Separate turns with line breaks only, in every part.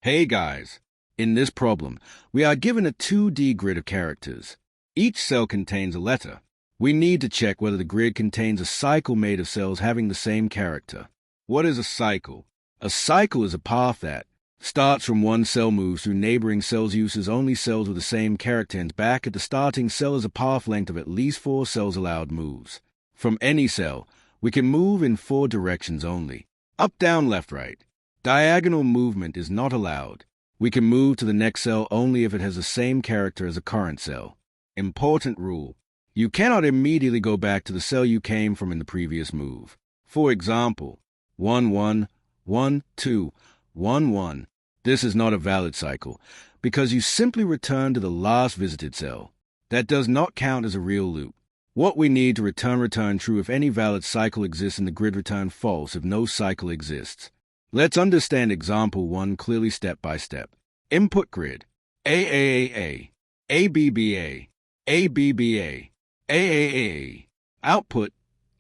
Hey guys, in this problem, we are given a 2D grid of characters. Each cell contains a letter. We need to check whether the grid contains a cycle made of cells having the same character. What is a cycle? A cycle is a path that starts from one cell, moves through neighboring cells, uses only cells with the same character, and back at the starting cell is a path length of at least 4 cells allowed moves. From any cell, we can move in 4 directions only: up, down, left, right. Diagonal movement is not allowed. We can move to the next cell only if it has the same character as a current cell. Important rule: you cannot immediately go back to the cell you came from in the previous move. For example, 1, 1, 1, 2, 1, 1. This is not a valid cycle because you simply return to the last visited cell. That does not count as a real loop. What we need to return true if any valid cycle exists in the grid, return false if no cycle exists. Let's understand example 1 clearly step by step. Input grid: AAAA, ABBA, ABBA, AAA. Output: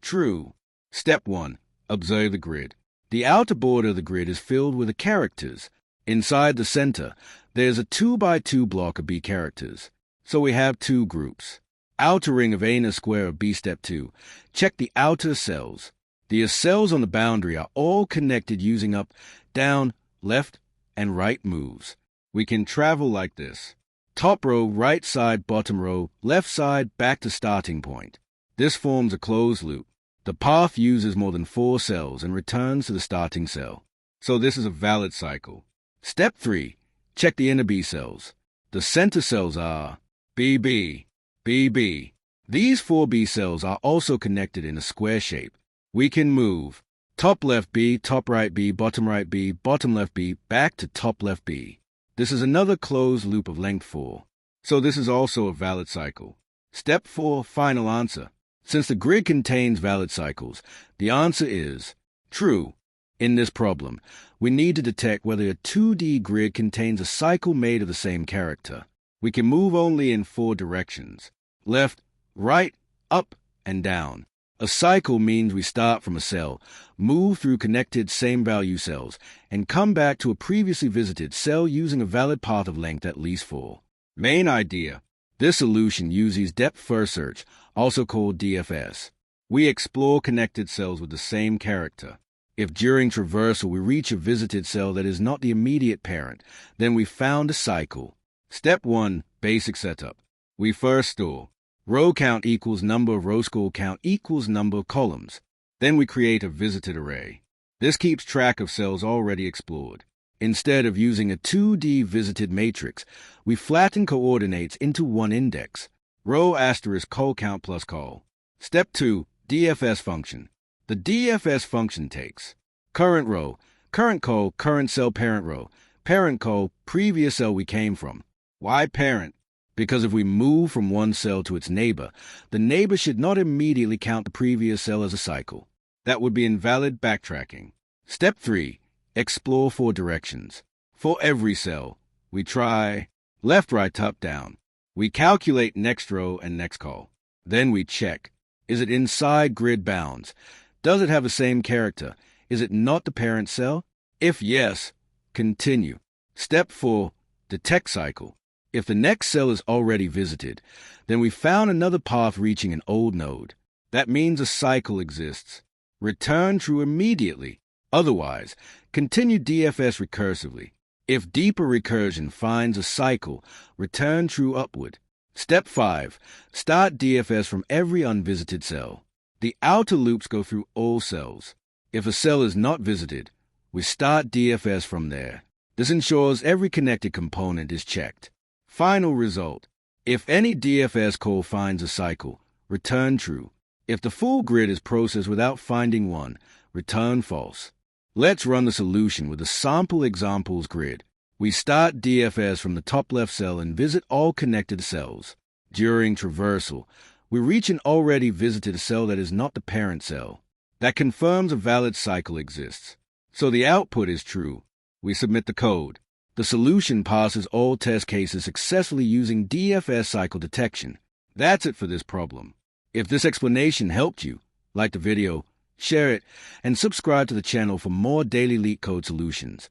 true. Step 1. Observe the grid. The outer border of the grid is filled with the characters. Inside the center, there's a 2x2 block of B characters. So we have 2 groups. Outer ring of A and a square of B. Step 2. Check the outer cells. The cells on the boundary are all connected using up, down, left, and right moves. We can travel like this: top row, right side, bottom row, left side, back to starting point. This forms a closed loop. The path uses more than 4 cells and returns to the starting cell. So this is a valid cycle. Step 3. Check the inner B cells. The center cells are BB, BB. These 4 B cells are also connected in a square shape. We can move top left B, top right B, bottom right B, bottom left B, back to top left B. This is another closed loop of length 4. So this is also a valid cycle. Step 4. Final answer. Since the grid contains valid cycles, the answer is true. In this problem, we need to detect whether a 2D grid contains a cycle made of the same character. We can move only in 4 directions: left, right, up, and down. A cycle means we start from a cell, move through connected same-value cells, and come back to a previously visited cell using a valid path of length at least 4. Main idea: this solution uses depth-first search, also called DFS. We explore connected cells with the same character. If during traversal we reach a visited cell that is not the immediate parent, then we found a cycle. Step 1. Basic setup. We first store row count equals number of rows, score count equals number of columns. Then we create a visited array. This keeps track of cells already explored. Instead of using a 2D visited matrix, we flatten coordinates into one index: row asterisk col count plus col. Step 2. DFS function. The DFS function takes current row, current col, current cell, parent row, parent col, previous cell we came from. Why parent? Because if we move from one cell to its neighbor, the neighbor should not immediately count the previous cell as a cycle. That would be invalid backtracking. Step 3. Explore 4 directions. For every cell, we try left, right, up, down. We calculate next row and next col. Then we check: is it inside grid bounds? Does it have the same character? Is it not the parent cell? If yes, continue. Step 4. Detect cycle. If the next cell is already visited, then we found another path reaching an old node. That means a cycle exists. Return true immediately. Otherwise, continue DFS recursively. If deeper recursion finds a cycle, return true upward. Step 5. Start DFS from every unvisited cell. The outer loops go through all cells. If a cell is not visited, we start DFS from there. This ensures every connected component is checked. Final result: if any DFS call finds a cycle, return true. If the full grid is processed without finding one, return false. Let's run the solution with a sample examples grid. We start DFS from the top left cell and visit all connected cells. During traversal, we reach an already visited cell that is not the parent cell. That confirms a valid cycle exists. So the output is true. We submit the code. The solution passes all test cases successfully using DFS cycle detection. That's it for this problem. If this explanation helped you, like the video, share it, and subscribe to the channel for more daily LeetCode solutions.